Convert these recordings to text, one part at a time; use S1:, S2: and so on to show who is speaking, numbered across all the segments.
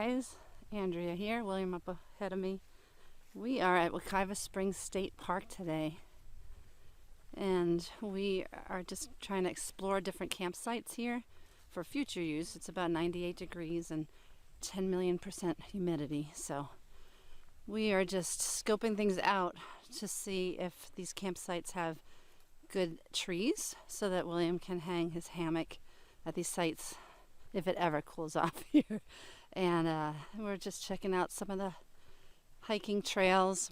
S1: guys, Andrea here, William up ahead of me. We are at Wekiwa Springs State Park today, and we are just trying to explore different campsites here for future use. It's about 98 degrees and 10 million% humidity, so we are just scoping things out to see if these campsites have good trees so that William can hang his hammock at these sites if it ever cools off here. And we're just checking out some of the hiking trails,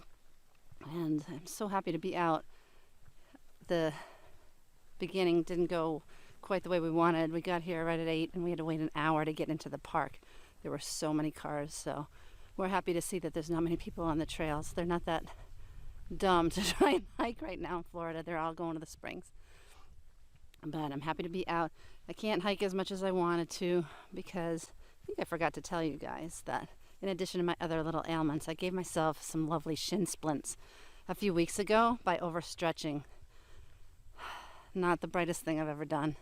S1: and I'm so happy to be out. The beginning didn't go quite the way we wanted. We got here right at 8 and we had to wait an hour to get into the park. There were so many cars, so we're happy to see that there's not many people on the trails. They're not that dumb to try and hike right now in Florida. They're all going to the springs. But I'm happy to be out. I can't hike as much as I wanted to because I think I forgot to tell you guys that in addition to my other little ailments, I gave myself some lovely shin splints a few weeks ago by overstretching. Not the brightest thing I've ever done.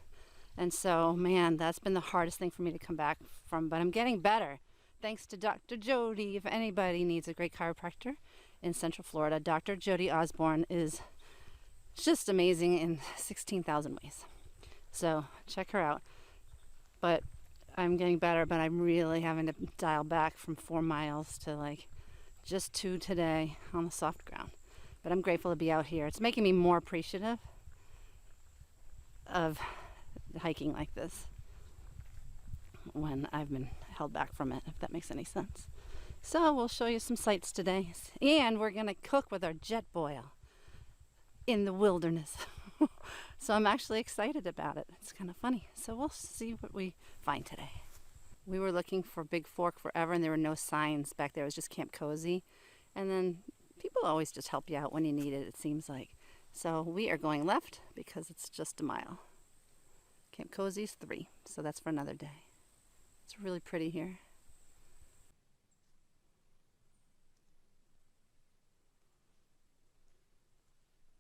S1: And so, man, that's been the hardest thing for me to come back from, but I'm getting better. Thanks to Dr. Jody. If anybody needs a great chiropractor in Central Florida, Dr. Jody Osborne is just amazing in 16,000 ways. So check her out. But I'm getting better, but I'm really having to dial back from 4 miles to like just 2 today on the soft ground. But I'm grateful to be out here. It's making me more appreciative of hiking like this when I've been held back from it, if that makes any sense. So we'll show you some sights today, and we're gonna cook with our jet boil in the wilderness. So I'm actually excited about it. It's kind of funny. So we'll see what we find today. We were looking for Big Fork forever, and there were no signs back there. It was just Camp Cozy. And then people always just help you out when you need it, it seems like. So we are going left because it's just a mile. Camp Cozy's 3, so that's for another day. It's really pretty here.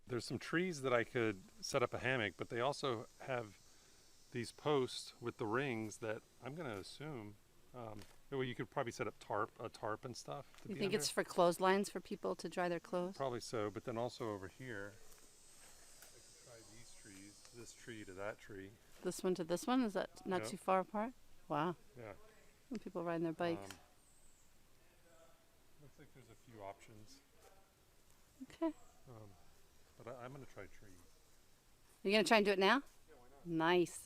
S2: There's some trees that I could set up a hammock, but they also have these posts with the rings that I'm going to assume, well, you could probably set up a tarp and stuff.
S1: You think it's for clotheslines for people to dry their clothes?
S2: Probably so, but then also over here, I could try these trees, this tree to that tree.
S1: This one to this one? Is that not too far apart? Wow.
S2: Yeah.
S1: And people riding their bikes.
S2: Looks like there's a few options.
S1: Okay.
S2: But I'm going to try trees.
S1: You're going to try and do it now?
S2: Yeah, why not?
S1: Nice.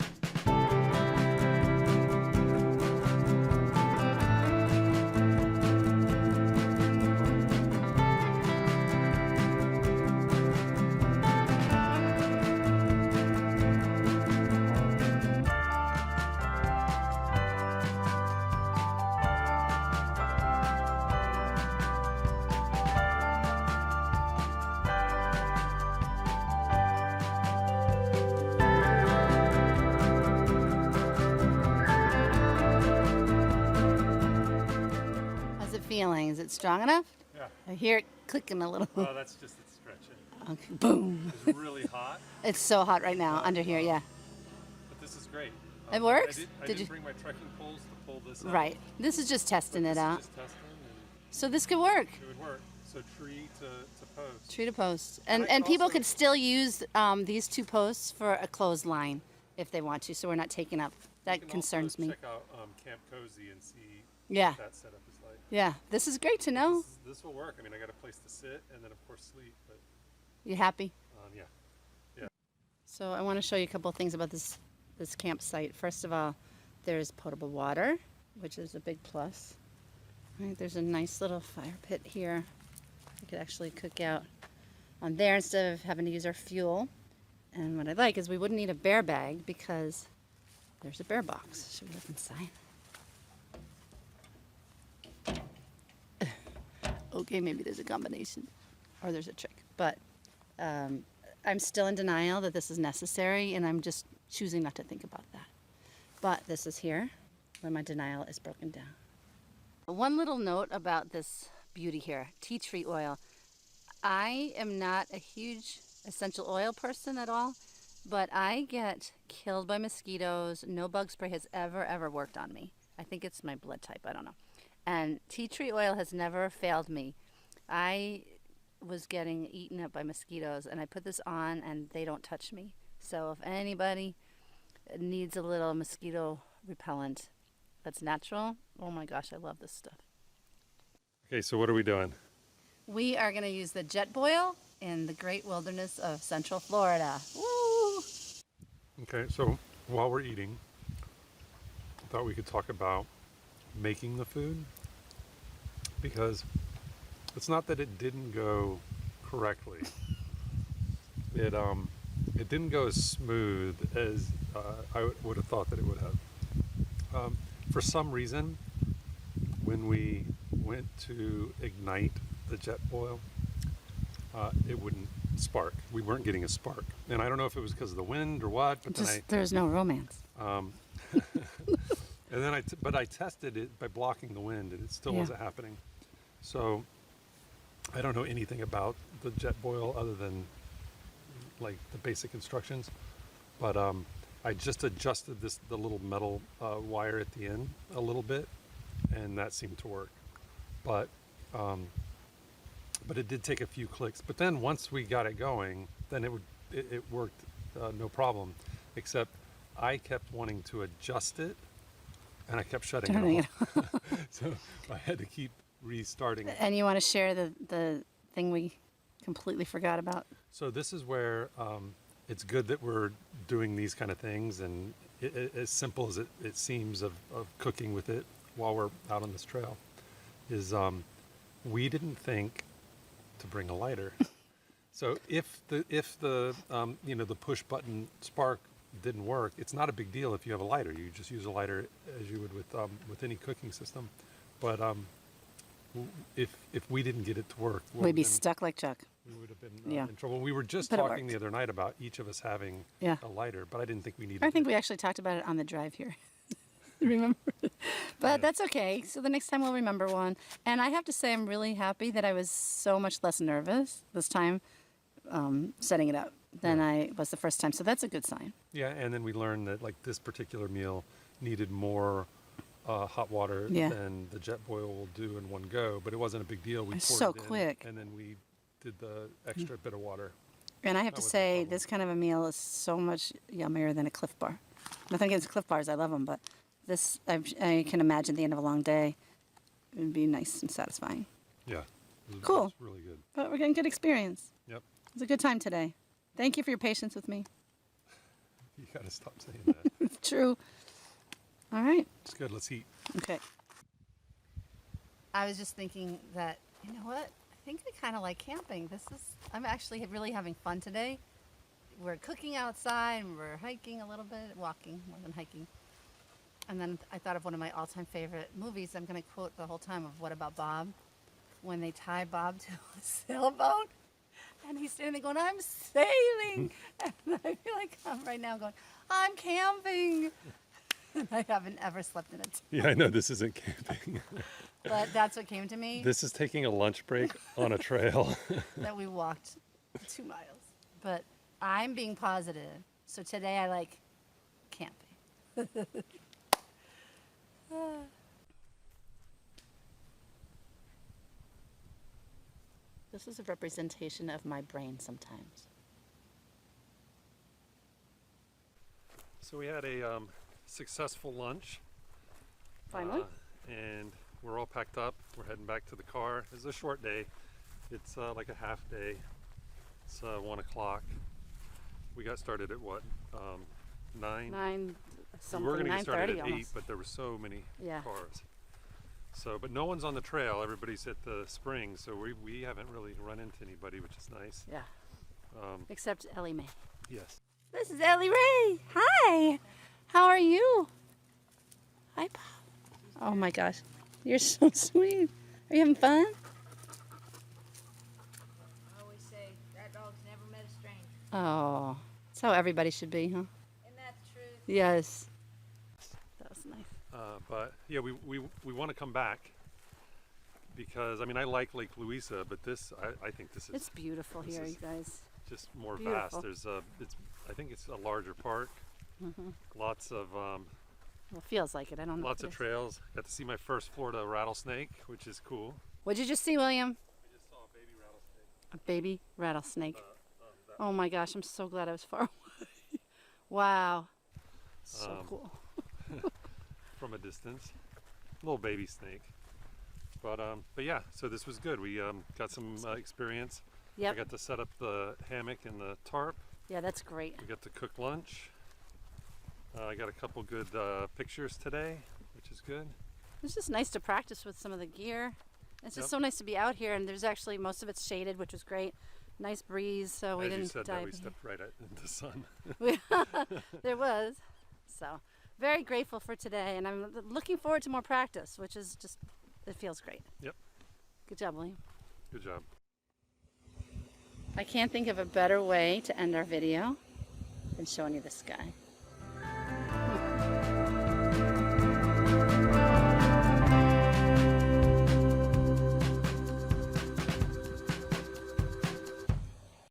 S1: Feeling? Is it strong enough?
S2: Yeah.
S1: I hear it clicking a little.
S2: Oh, that's just it stretching.
S1: Okay. Boom.
S2: It's really hot.
S1: It's so hot right now under here, yeah.
S2: But this is great.
S1: It works?
S2: I didn't bring my trekking poles to pull this up.
S1: Right. This is just testing it out.
S2: Just testing
S1: so this could work.
S2: It would work. So tree to post.
S1: Tree to post. And people could still use these 2 posts for a clothesline if they want to, so we're not taking up. That concerns me.
S2: Check out Camp Cozy and see
S1: what
S2: that setup is like.
S1: Yeah, this is great to know.
S2: This will work. I mean, I got a place to sit and then, of course, sleep. But
S1: you happy?
S2: Yeah.
S1: So I want to show you a couple of things about this campsite. First of all, there's potable water, which is a big plus. Right, there's a nice little fire pit here. We could actually cook out on there instead of having to use our fuel. And what I like is we wouldn't need a bear bag because there's a bear box. Should we look inside? Okay, maybe there's a combination or there's a trick, but I'm still in denial that this is necessary, and I'm just choosing not to think about that. But this is here when my denial is broken down. One little note about this beauty here, tea tree oil. I am not a huge essential oil person at all, but I get killed by mosquitoes. No bug spray has ever worked on me. I think it's my blood type, I don't know. And tea tree oil has never failed me. I was getting eaten up by mosquitoes, and I put this on, and they don't touch me. So if anybody needs a little mosquito repellent that's natural, oh my gosh, I love this stuff.
S2: Okay, so what are we doing?
S1: We are going to use the jet boil in the great wilderness of Central Florida. Woo!
S2: Okay, so while we're eating, I thought we could talk about making the food, because it's not that it didn't go correctly. It didn't go as smooth as I would have thought that it would have. For some reason, when we went to ignite the jet boil, it wouldn't spark. We weren't getting a spark, and I don't know if it was because of the wind or what. But
S1: There's no romance.
S2: And then I tested it by blocking the wind, and it still wasn't happening. So I don't know anything about the jet boil other than like the basic instructions. But I just adjusted the little metal wire at the end a little bit, and that seemed to work. But it did take a few clicks. But then once we got it going, then it worked no problem. Except I kept wanting to adjust it, and I kept shutting it off. So I had to keep restarting it.
S1: And you want to share the thing we completely forgot about?
S2: So this is where it's good that we're doing these kind of things, and as simple as it seems of cooking with it while we're out on this trail, is we didn't think to bring a lighter. So if the the push button spark didn't work, it's not a big deal if you have a lighter. You just use a lighter as you would with any cooking system. But if we didn't get it to work,
S1: we'd be stuck like Chuck.
S2: We would have been in trouble. We were just talking the other night about each of us having a lighter, but I didn't think we needed.
S1: I think we actually talked about it on the drive here. Remember? But that's okay. So the next time we'll remember one. And I have to say, I'm really happy that I was so much less nervous this time setting it up than I was the first time. So that's a good sign.
S2: Yeah, and then we learned that like this particular meal needed more hot water than the jet boil will do in one go, but it wasn't a big deal. We poured
S1: so
S2: it in,
S1: quick.
S2: and then we did the extra bit of water.
S1: And I have to say, this kind of a meal is so much yummier than a Cliff Bar. Nothing against Cliff Bars, I love them, but this, I can imagine the end of a long day. It would be nice and satisfying.
S2: Yeah.
S1: Cool.
S2: It was really good.
S1: But we're getting good experience.
S2: Yep.
S1: It was a good time today. Thank you for your patience with me.
S2: You got to stop saying that.
S1: It's true. All right.
S2: It's good. Let's eat.
S1: Okay. I was just thinking that, you know what? I think I kind of like camping. I'm actually really having fun today. We're cooking outside and we're hiking a little bit, walking more than hiking. And then I thought of one of my all-time favorite movies. I'm going to quote the whole time of What About Bob? When they tie Bob to a sailboat and he's standing there going, I'm sailing. And I feel like I'm right now going, I'm camping. And I haven't ever slept in it.
S2: Yeah, I know this isn't camping.
S1: But that's what came to me.
S2: This is taking a lunch break on a trail.
S1: That we walked 2 miles. But I'm being positive. So today I like camping. This is a representation of my brain sometimes.
S2: So we had a successful lunch.
S1: Finally?
S2: And we're all packed up. We're heading back to the car. It's a short day. It's like a half day. It's 1 o'clock. We got started at what? 9?
S1: 9 something,
S2: We were going to get started at 8,
S1: almost.
S2: but there were so many
S1: Yeah.
S2: cars. So, but no one's on the trail. Everybody's at the spring, so we haven't really run into anybody, which is nice.
S1: Yeah. Except Ellie Mae.
S2: Yes.
S1: This is Ellie Ray. Hi. How are you? Hi, Pop. Oh my gosh. You're so sweet. Are you having fun?
S3: I always say that dog's never met a stranger.
S1: Oh, that's how everybody should be, huh?
S3: Isn't that the truth?
S1: Yes. That was nice.
S2: But yeah, we want to come back because I mean I like Lake Louisa, but I think this is
S1: It's beautiful here,
S2: is
S1: you guys.
S2: just more
S1: beautiful.
S2: vast. There's I think it's a larger park.
S1: Mm-hmm.
S2: Lots of
S1: Well, feels like it. I don't know.
S2: Lots
S1: if
S2: of
S1: it is.
S2: trails. Got to see my first Florida rattlesnake, which is cool.
S1: What'd you just see, William?
S2: I just saw a baby rattlesnake.
S1: A baby rattlesnake.
S2: That
S1: Oh my gosh, I'm so glad I was far away. Wow. So
S2: Um,
S1: cool.
S2: from a distance. Little baby snake. But yeah, so this was good. We got some experience. I
S1: Yep.
S2: got to set up the hammock and the tarp.
S1: Yeah, that's great.
S2: We got to cook lunch. I got a couple good pictures today, which is good.
S1: It's just nice to practice with some of the gear. It's just
S2: Yep.
S1: so nice to be out here, and there's actually most of it's shaded, which was great. Nice breeze, so we
S2: As
S1: didn't
S2: you said, that
S1: dive.
S2: we stepped right into the sun.
S1: There was. So very grateful for today, and I'm looking forward to more practice, which is just, it feels great.
S2: Yep.
S1: Good job, William.
S2: Good job.
S1: I can't think of a better way to end our video than showing you the sky.